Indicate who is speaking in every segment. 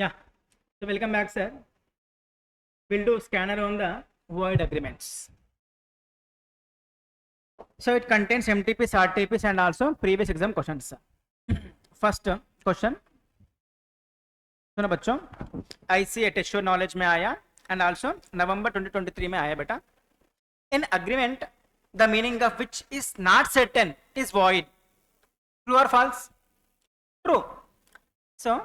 Speaker 1: Yeah. So welcome back, sir. We'll do scanner on the void agreements. So it contains MTPs, RTPs, and also previous exam questions. First question. सुनो बच्चों, IC test knowledge में आया and also November 2023 में आया बेटा. In agreement, the meaning of which is not certain is void. True or false? True. So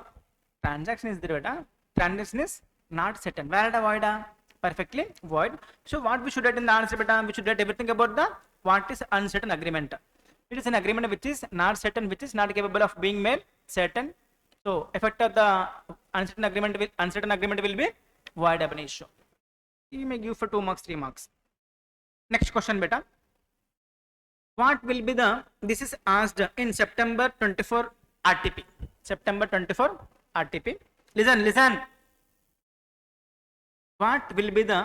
Speaker 1: transaction is there beta. Transaction is not certain. Valid or void? Perfectly void. So what we should write in the answer beta? We should write everything about the what is uncertain agreement. It is an agreement which is not certain, which is not capable of being made certain. So effect of the uncertain agreement will be void ab initio. You may give for 2 marks, 3 marks. Next question beta. What will be the, this is asked in September 24 RTP. September 24 RTP. Listen. What will be the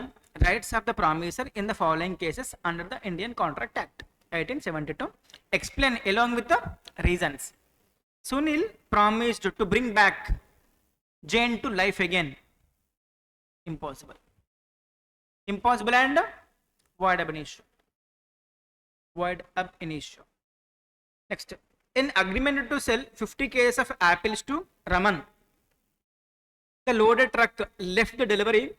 Speaker 1: rights of the promisor in the following cases under the Indian Contract Act 1872? Explain along with the reasons. Sunil promised to bring back Jane to life again. Impossible. Impossible and void ab initio. Void ab initio. Next. In agreement to sell 50 kgs of apples to Raman, the loaded truck left the delivery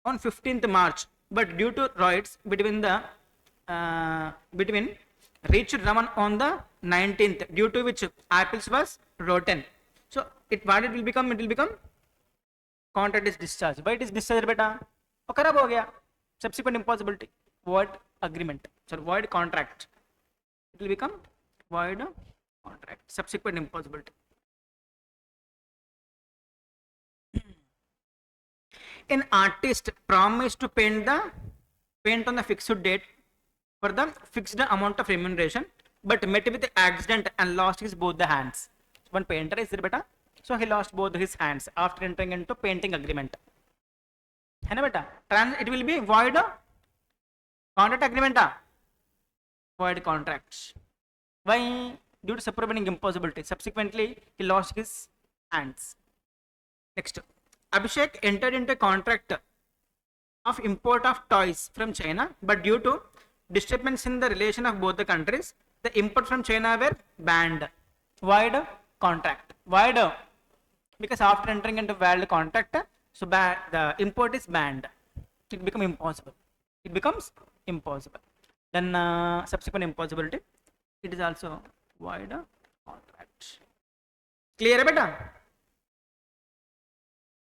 Speaker 1: on 15th March, but due to riots between reached Raman on the 19th, due to which apples was rotten. So what it will become? It will become contract is discharged. Why it is discharged beta? Oh, खराब हो गया. Subsequent impossibility. Void agreement. So void contract. It will become void contract. Subsequent impossibility. An artist promised to paint on the fixed date for the fixed amount of remuneration, but met with accident and lost his both the hands. One painter is there beta, so he lost both his hands after entering into painting agreement. है ना बेटा? It will be void contract agreement. Void contracts. Why? Due to supervening impossibility. Subsequently, he lost his hands. Next. Abhishek entered into a contract of import of toys from China, but due to disturbance in the relation of both the countries, the import from China were banned. Void contract. Void because after entering into valid contract, so the import is banned. It becomes impossible. It becomes impossible. Then subsequent impossibility. It is also void contract. Clear, beta?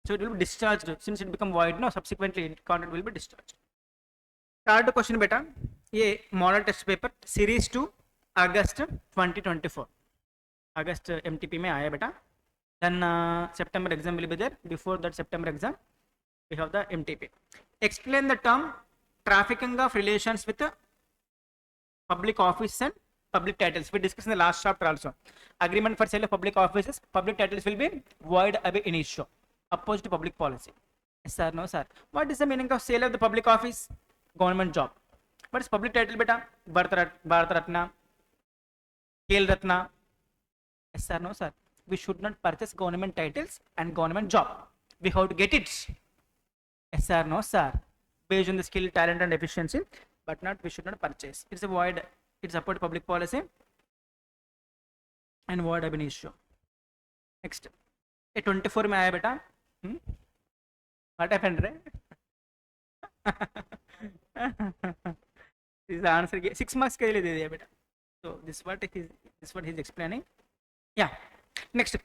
Speaker 1: So it will be discharged since it become void. No, subsequently contract will be discharged. Third question beta. ये model test paper series 2 August 2024. August MTP में आया बेटा. Then September exam will be there. Before that September exam, we have the MTP. Explain the term trafficking of relations with public office and public titles. We discussed in the last chapter also. Agreement for sale of public offices, public titles will be void ab initio. Opposed to public policy. Yes sir, no sir. What is the meaning of sale of the public office? Government job. What is public title beta? Bharat Ratna, Khel Ratna. Yes sir, no sir. We should not purchase government titles and government job. We have to get it. Yes sir, no sir. Based on the skill, talent and efficiency, but not we should not purchase. It's a void. It's support public policy and void ab initio. Next. A 24 में आया बेटा. What happened रे? This answer 6 marks के लिए दे दिया बेटा. So this what he's explaining. Yeah. Next,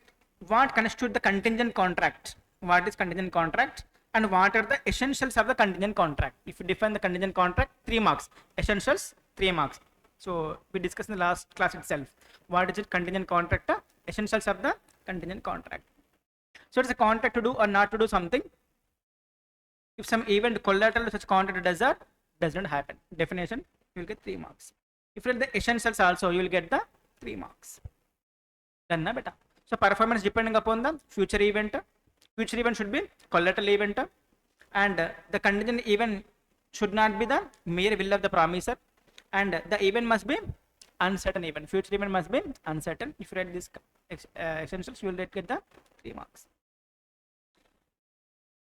Speaker 1: what constitutes the contingent contract? What is contingent contract? And what are the essentials of the contingent contract? If you define the contingent contract, 3 marks. Essentials, 3 marks. So we discussed in the last class itself. What is it? Contingent contract? Essentials of the contingent contract. So it's a contract to do or not to do something. If some event collateral to such contract does not happen. Definition, you will get 3 marks. If you get the essentials also, you will get the 3 marks. Done na beta. So performance depending upon the future event. Future event should be collateral event, and the contingent event should not be the mere will of the promisor, and the event must be uncertain event. Future event must be uncertain. If you write this essentials, you will get the 3 marks.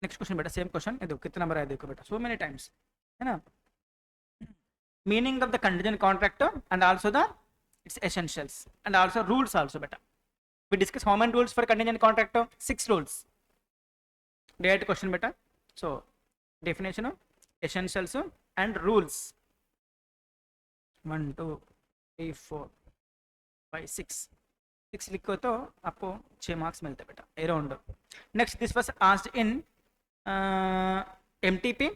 Speaker 1: Next question बेटा, same question, ये देखो कितना number है, देखो बेटा, so many times, है ना. Meaning of the contingent contract and also the its essentials and also rules also better. We discuss how many rules for contingent contract? 6 rules. Direct question better. So definition of essentials and rules. 1 2 3 4 5 6 6 लिखो तो आपको 6 marks मिलते बेटा around. Next this was asked in MTP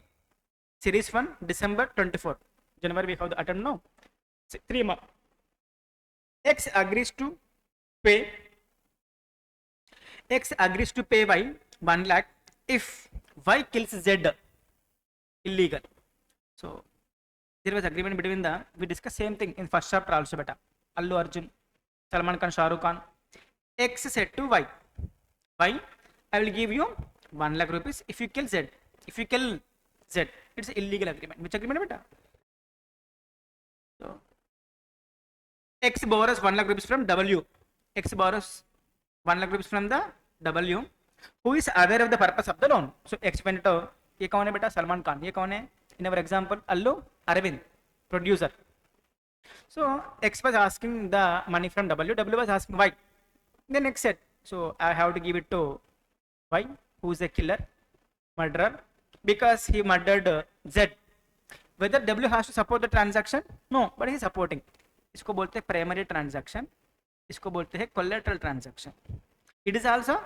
Speaker 1: series 1 December 24. January we have the attempt now. 3 marks. X agrees to pay Y 1 lakh if Y kills Z illegal. So there was agreement between the, we discuss same thing in first chapter also beta. Allu Arjun, Salman Khan, Shah Rukh Khan. X said to Y, I will give you 1 lakh rupees if you kill Z. If you kill Z, it's illegal agreement. Which agreement beta? So X borrows 1 lakh rupees from W. X borrows 1 lakh rupees from the W, who is aware of the purpose of the loan. So X went to, ये कौन है बेटा? सलमान खान. ये कौन है? In our example, Allu Arvind, producer. So X was asking the money from W. W was asking Y. Then X said, so I have to give it to Y, who is a killer, murderer, because he murdered Z. Whether W has to support the transaction? No, but he is supporting. इसको बोलते हैं primary transaction, इसको बोलते हैं collateral transaction. It is also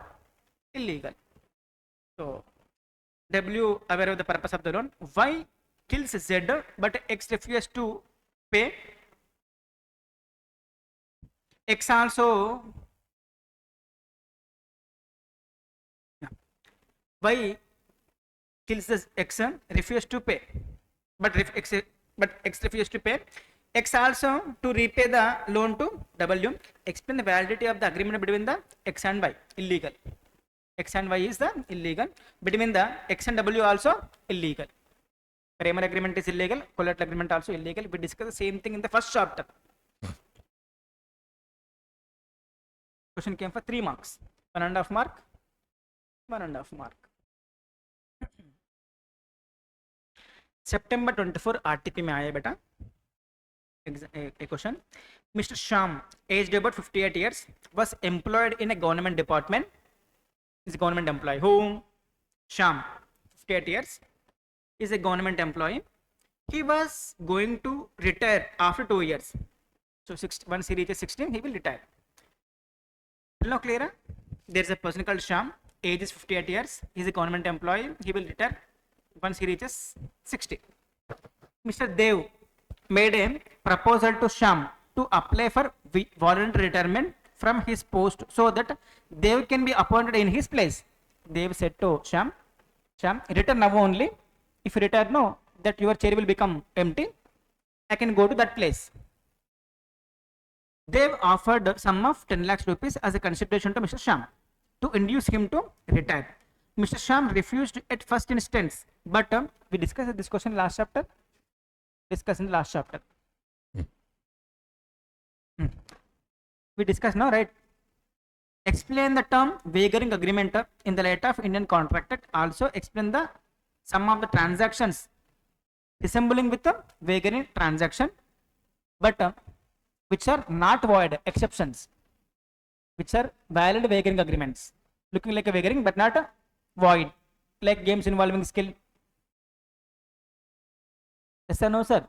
Speaker 1: illegal. So W aware of the purpose of the loan, Y kills Z but X refuses to pay. X also Y kills the X, refuses to pay, but X refuses to pay. X also to repay the loan to W. Explain the validity of the agreement between the X and Y. Illegal. X and Y is the illegal. Between the X and W also illegal. Primary agreement is illegal. Collateral agreement also illegal. We discuss the same thing in the first chapter. Question came for 3 marks. 1.5 mark. 1.5 mark. September 24 RTP में आया बेटा. A question. Mr. Sham, aged about 58 years, was employed in a government department. Is a government employee. Whom? Sham, 58 years, is a government employee. He was going to retire after 2 years. So once he reaches 16, he will retire. Still not clear? There is a person called Sham. Age is 58 years. He is a government employee. He will retire once he reaches 60. Mr. Dev made a proposal to Sham to apply for voluntary retirement from his post so that Dev can be appointed in his place. Dev said to Sham, retire now only. If you retire now, that your chair will become empty. I can go to that place. Dev offered a sum of 10 lakhs rupees as a consideration to Mr. Sham to induce him to retire. Mr. Sham refused at first instance, but we discussed this question last chapter. We discussed now, right? Explain the term wagering agreement in the light of Indian Contract Act. Also explain the sum of the transactions resembling with the wagering transaction, but which are not void, exceptions, which are valid wagering agreements, looking like a wagering but not void, like games involving skill. Yes or no, sir?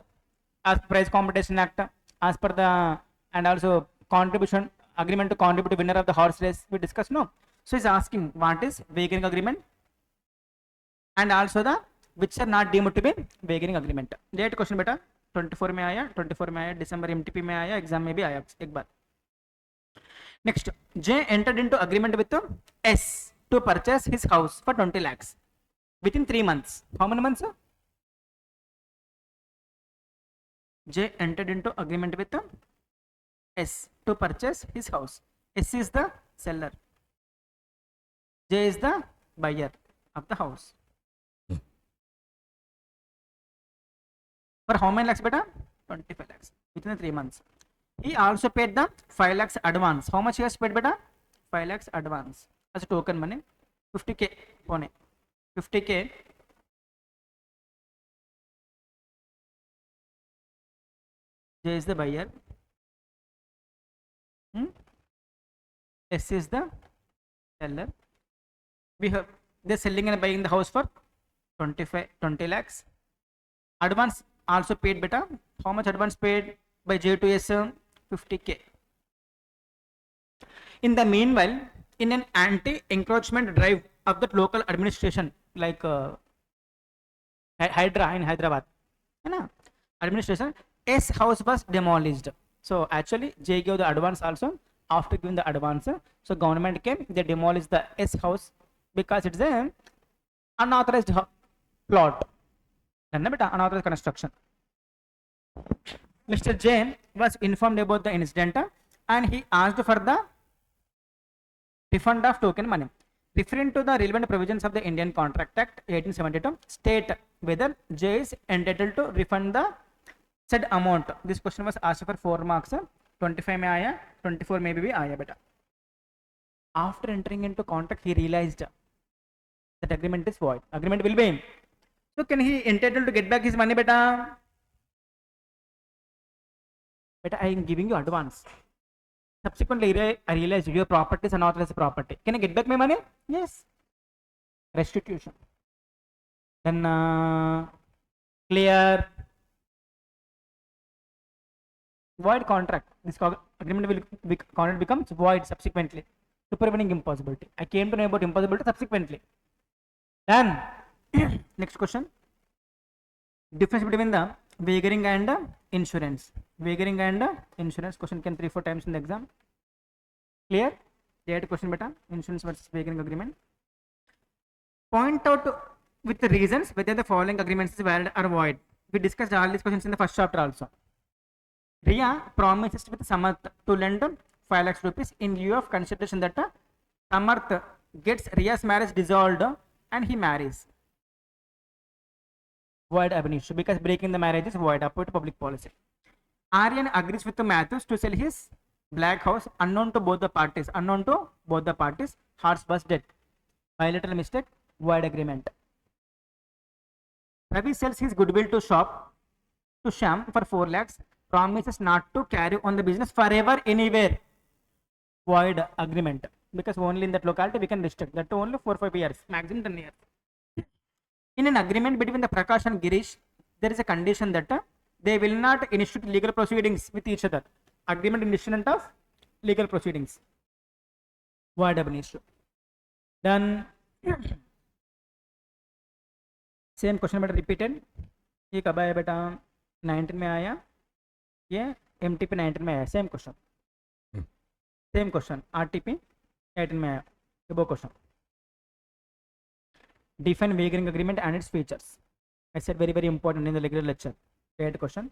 Speaker 1: As per Prize Competition Act, as per the, and also contribution agreement to contribute to winner of the horse race, we discussed, no? So he's asking what is wagering agreement and also the which are not deemed to be wagering agreement. Date question बेटा 24 में आया, December MTP में आया, exam में भी आया एक बार. Next, J entered into agreement with S to purchase his house for 20 lakhs within 3 months. How many months? J entered into agreement with S to purchase his house. S is the seller. J is the buyer of the house. For how many lakhs beta? 25 lakhs within 3 months. He also paid the 5 lakhs advance. How much he has paid beta? 5 lakhs advance as a token money. 50k pone. 50K. J is the buyer. S is the seller. We have they're selling and buying the house for 20 lakhs. Advance also paid beta. How much advance paid by J to S? 50K. In the meanwhile, in an anti-encroachment drive of the local administration, like Hydra in Hyderabad, administration, S house was demolished. So actually, J gave the advance also. After giving the advance, so government came, they demolished the S house because it's a unauthorized plot. Unauthorized construction. Mr. J was informed about the incident and he asked for the refund of token money. Referring to the relevant provisions of the Indian Contract Act 1872, state whether J is entitled to refund the said amount. This question was asked for 4 marks. 25 में आया, 24 में भी आया बेटा. After entering into contract, he realized that agreement is void. Agreement will be in. So can he entitled to get back his money, beta? Beta, I am giving you advance. Subsequently, I realized your property is unauthorized property. Can I get back my money? Yes. Restitution. Then clear. Void contract. This agreement will contract becomes void subsequently. Supervening impossibility. I came to know about impossibility subsequently. Then next question. Difference between the wagering and insurance. Wagering and insurance question can 3-4 times in the exam. Clear? That question beta. Insurance versus wagering agreement. Point out with the reasons whether the following agreements is valid or void. We discussed all these questions in the first chapter also. Riya promises with Samarth to lend 5 lakhs rupees in lieu of consideration that Samarth gets Riya's marriage dissolved and he marries. Void ab initio because breaking the marriage is void up to public policy. Aryan agrees with the Matthews to sell his black house unknown to both the parties. Unknown to both the parties. Horse was dead. Bilateral mistake. Void agreement. Ravi sells his goodwill to Sham for 4 lakhs. Promises not to carry on the business forever anywhere. Void agreement because only in that locality we can restrict that to only 4-5 years, maximum 10 years. In an agreement between the Prakash and Girish, there is a condition that they will not initiate legal proceedings with each other. Agreement initiation of legal proceedings. Void ab initio. Then same question but repeated. ये कब आया बेटा? 19 में आया. ये MTP 19 में आया. Same question. Same question. RTP 18 में आया. वो question. Define wagering agreement and its features. I said very important in the regular lecture. Third question.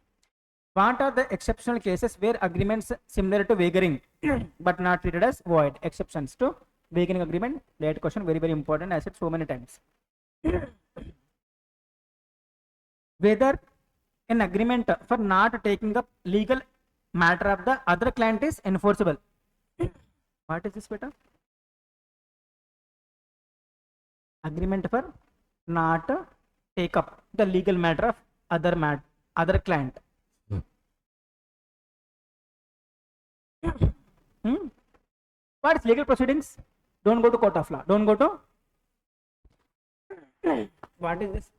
Speaker 1: What are the exceptional cases where agreements similar to wagering but not treated as void? Exceptions to wagering agreement. That question very important. I said so many times. Whether an agreement for not taking up legal matter of the other client is enforceable. What is this beta? Agreement for not take up the legal matter of other client. What is legal proceedings? Don't go to court of law. Don't go to. What is this?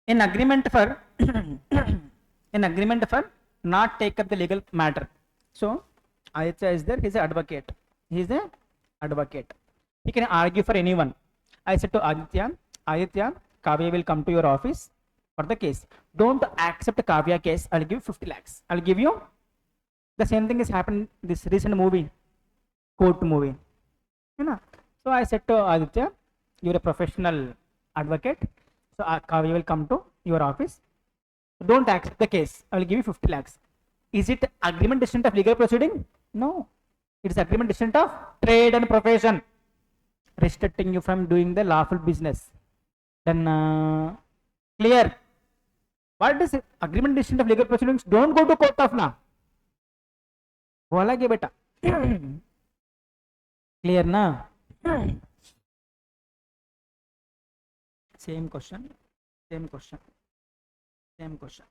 Speaker 1: An agreement for not take up the legal matter. So Aditya is there. He is an advocate. He can argue for anyone. I said to Aditya, Kavya will come to your office for the case. Don't accept Kavya case. I'll give you 50 lakhs. I'll give you. The same thing has happened in this recent movie, court movie. So I said to Aditya, you're a professional advocate. So Kavya will come to your office. Don't accept the case. I will give you 50 lakhs. Is it agreement distinct of legal proceeding? No. It is agreement distinct of trade and profession, restricting you from doing the lawful business. Then clear. What is it? Agreement distinct of legal proceedings? Don't go to court of law. बोला क्या बेटा? Clear ना? Same question, same question, same question.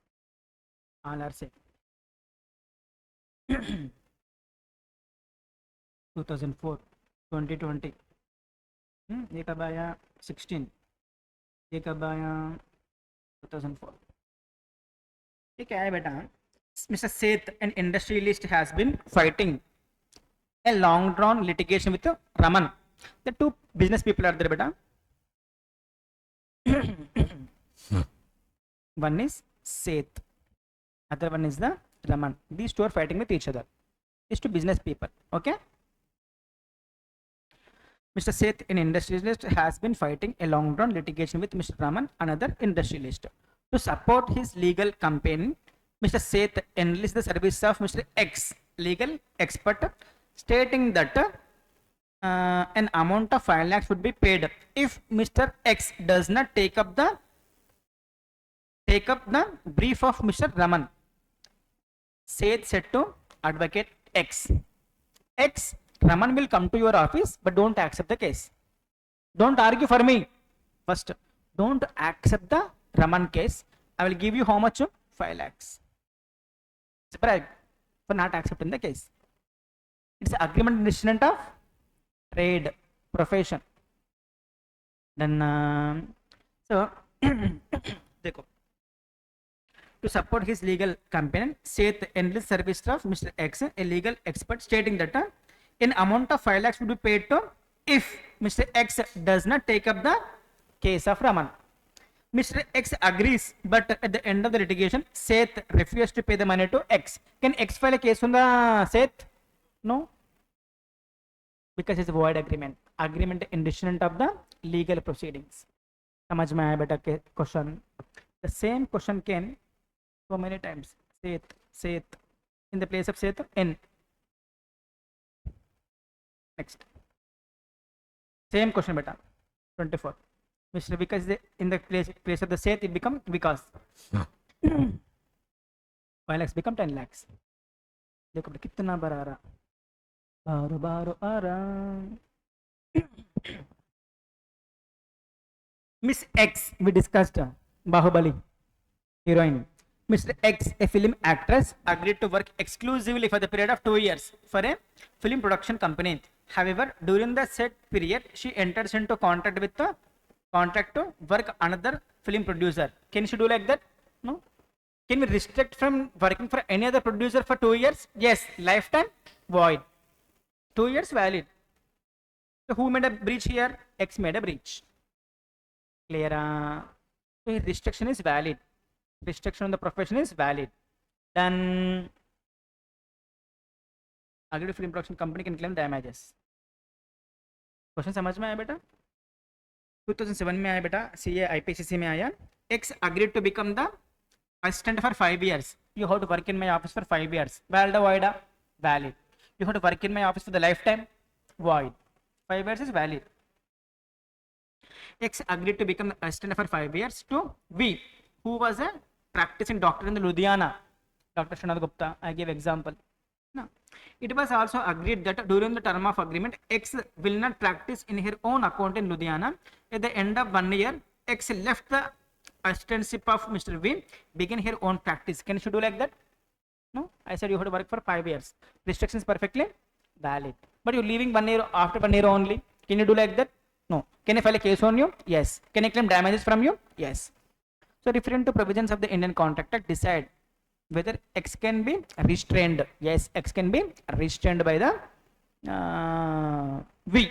Speaker 1: All are same. 2004, 2020. ये कब आया? 16. ये कब आया? 2004. ये क्या है बेटा? Mr. Seth, an industrialist, has been fighting a long drawn litigation with Raman. The two business people are there beta. One is Seth, other one is the Raman. These two are fighting with each other. These two business people. Okay. Mr. Seth, an industrialist, has been fighting a long drawn litigation with Mr. Raman, another industrialist. To support his legal campaign, Mr. Seth enlists the service of Mr. X, legal expert, stating that an amount of 5 lakhs would be paid if Mr. X does not take up the brief of Mr. Raman. Seth said to advocate X, Raman will come to your office, but don't accept the case. Don't argue for me. First, don't accept the Raman case. I will give you how much? 5 lakhs. It's a bribe for not accepting the case. It's an agreement instrument of trade, profession. Then, so, to support his legal campaign, Seth enlists service of Mr. X, a legal expert, stating that an amount of 5 lakhs would be paid to if Mr. X does not take up the case of Raman. Mr. X agrees, but at the end of the litigation, Seth refuses to pay the money to X. Can X file a case on the Seth? No, because it's a void agreement. Agreement independent of the legal proceedings. समझ में आया बेटा question? The same question can so many times. Seth in the place of Seth, N. Next. Same question beta. 24. Mr. Vikas is in the place of the Seth, it become Vikas. 5 lakhs become 10 lakhs. देखो कितना बार आ रहा, बारो बारो आ रहा. Miss X, we discussed Bahubali heroine. Mr. X, a film actress, agreed to work exclusively for the period of 2 years for a film production company. However, during the set period, she enters into contract to work another film producer. Can she do like that? No. Can we restrict from working for any other producer for 2 years? Yes. Lifetime? Void. 2 years valid. So who made a breach here? X made a breach. Clear? So restriction is valid. Restriction on the profession is valid. Then agreed film production company can claim damages. Question समझ में आया बेटा? 2007 में आया बेटा, CA IPCC में आया. X agreed to become the assistant for 5 years. You have to work in my office for 5 years. Valid or void? Valid. You have to work in my office for the lifetime? Void. 5 years is valid. X agreed to become the assistant for 5 years to V, who was a practicing doctor in the Ludhiana. Dr. Srinath Gupta, I give example. No. It was also agreed that during the term of agreement, X will not practice in her own account in Ludhiana. At the end of 1 year, X left the assistantship of Mr. V, began her own practice. Can she do like that? No. I said you have to work for 5 years. Restrictions perfectly valid. But you're leaving 1 year after 1 year only. Can you do like that? No. Can I file a case on you? Yes. Can I claim damages from you? Yes. So referring to provisions of the Indian Contract Act, decide whether X can be restrained. Yes, X can be restrained by the V.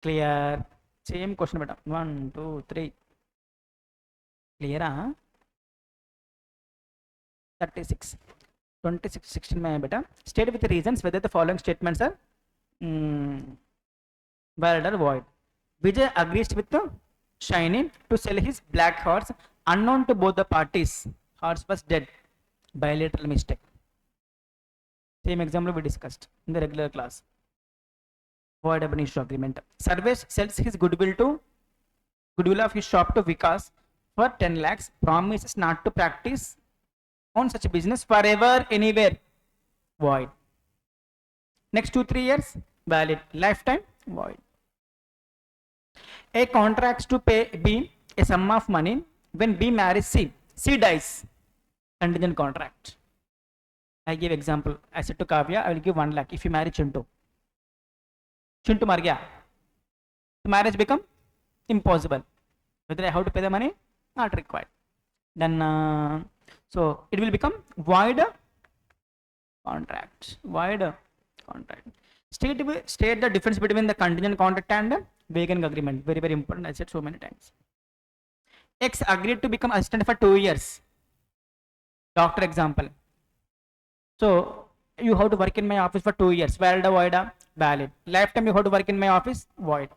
Speaker 1: Clear? Same question beta. 1, 2, 3. Clear? 36. 26, 16 में beta. State with the reasons whether the following statements are valid or void. Vijay agrees with the Shiny to sell his black horse unknown to both the parties. Horse was dead. Bilateral mistake. Same example we discussed in the regular class. Void ab initio agreement. Sarvesh sells his goodwill of his shop to Vikas for 10 lakhs. Promises not to practice on such a business forever, anywhere. Void. Next 2-3 years, valid. Lifetime, void. A contracts to pay B a sum of money when B marries C. C dies. Contingent contract. I give example. I said to Kavya, I will give 1 lakh if you marry Chintu. Chintu mar gaya. The marriage become impossible. Whether I have to pay the money, not required. Then so it will become void contract. Void contract. State the difference between the contingent contract and Wagon agreement. Very, very important. I said so many times. X agreed to become assistant for 2 years. Doctor example. So you have to work in my office for 2 years. Valid or void? Valid. Lifetime you have to work in my office? Void.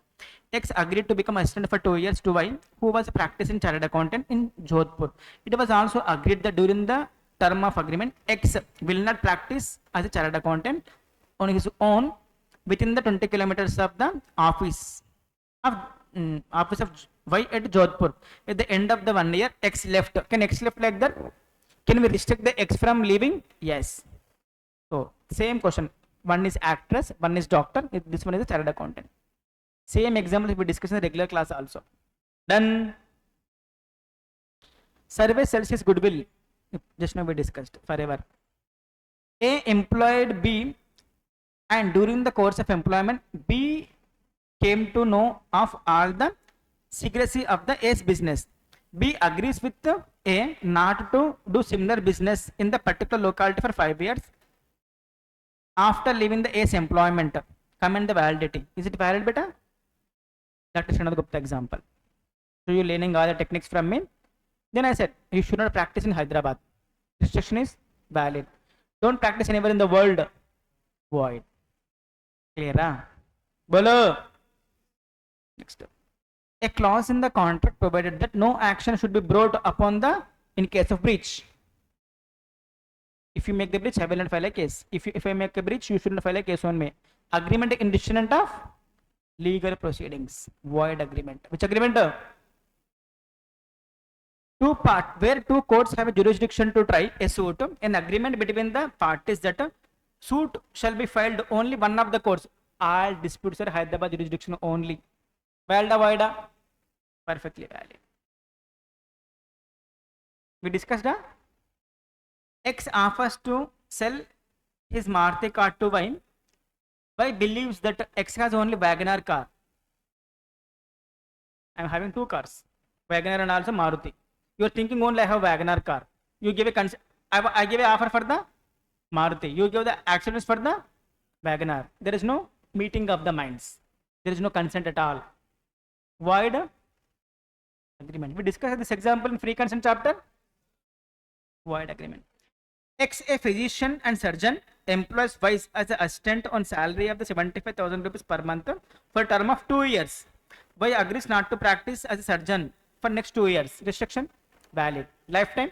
Speaker 1: X agreed to become assistant for 2 years to Y, who was practicing chartered accountant in Jodhpur. It was also agreed that during the term of agreement, X will not practice as a chartered accountant on his own within the 20 kilometers of the office of Y at Jodhpur. At the end of the 1 year, X left. Can X left like that? Can we restrict the X from leaving? Yes. So same question. One is actress, one is doctor. This one is a chartered accountant. Same example we discussed in the regular class also. Done. Survey sells his goodwill. Just now we discussed forever. A employed B, and during the course of employment, B came to know of all the secrecy of the A's business. B agrees with A not to do similar business in the particular locality for 5 years. After leaving the A's employment, comment the validity. Is it valid, beta? That is another Gupta example. So you learning all the techniques from me. Then I said you should not practice in Hyderabad. Restriction is valid. Don't practice anywhere in the world. Void. Clear? Bolo. Next. A clause in the contract provided that no action should be brought upon the in case of breach. If you make the breach, I will not file a case. If I make a breach, you should not file a case on me. Agreement independent of legal proceedings. Void agreement. Which agreement? Where two courts have a jurisdiction to try a suit. An agreement between the parties that a suit shall be filed only one of the courts. All disputes are Hyderabad jurisdiction only. Valid or void? Perfectly valid. We discussed X offers to sell his Maruti car to Y. Y believes that X has only Wagoner car. I am having 2 cars, Wagoner and also Maruti. You are thinking only I have Wagoner car. You give a I give a offer for the Maruti. You give the acceptance for the Wagoner. There is no meeting of the minds. There is no consent at all. Void agreement. We discussed this example in free consent chapter. Void agreement. X, a physician and surgeon, employs Y as an assistant on salary of the 75,000 rupees per month for a term of 2 years. Y agrees not to practice as a surgeon for next 2 years. Restriction valid. Lifetime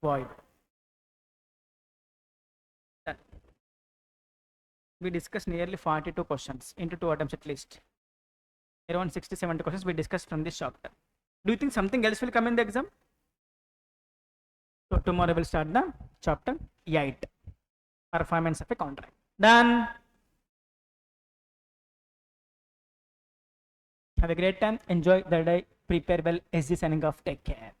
Speaker 1: void. Done. We discussed nearly 42 questions into 2 attempts at least. Around 60-70 questions we discussed from this chapter. Do you think something else will come in the exam? So tomorrow we'll start the chapter 8, performance of a contract. Done. Have a great time. Enjoy the day. Prepare well. SG signing off. Take care.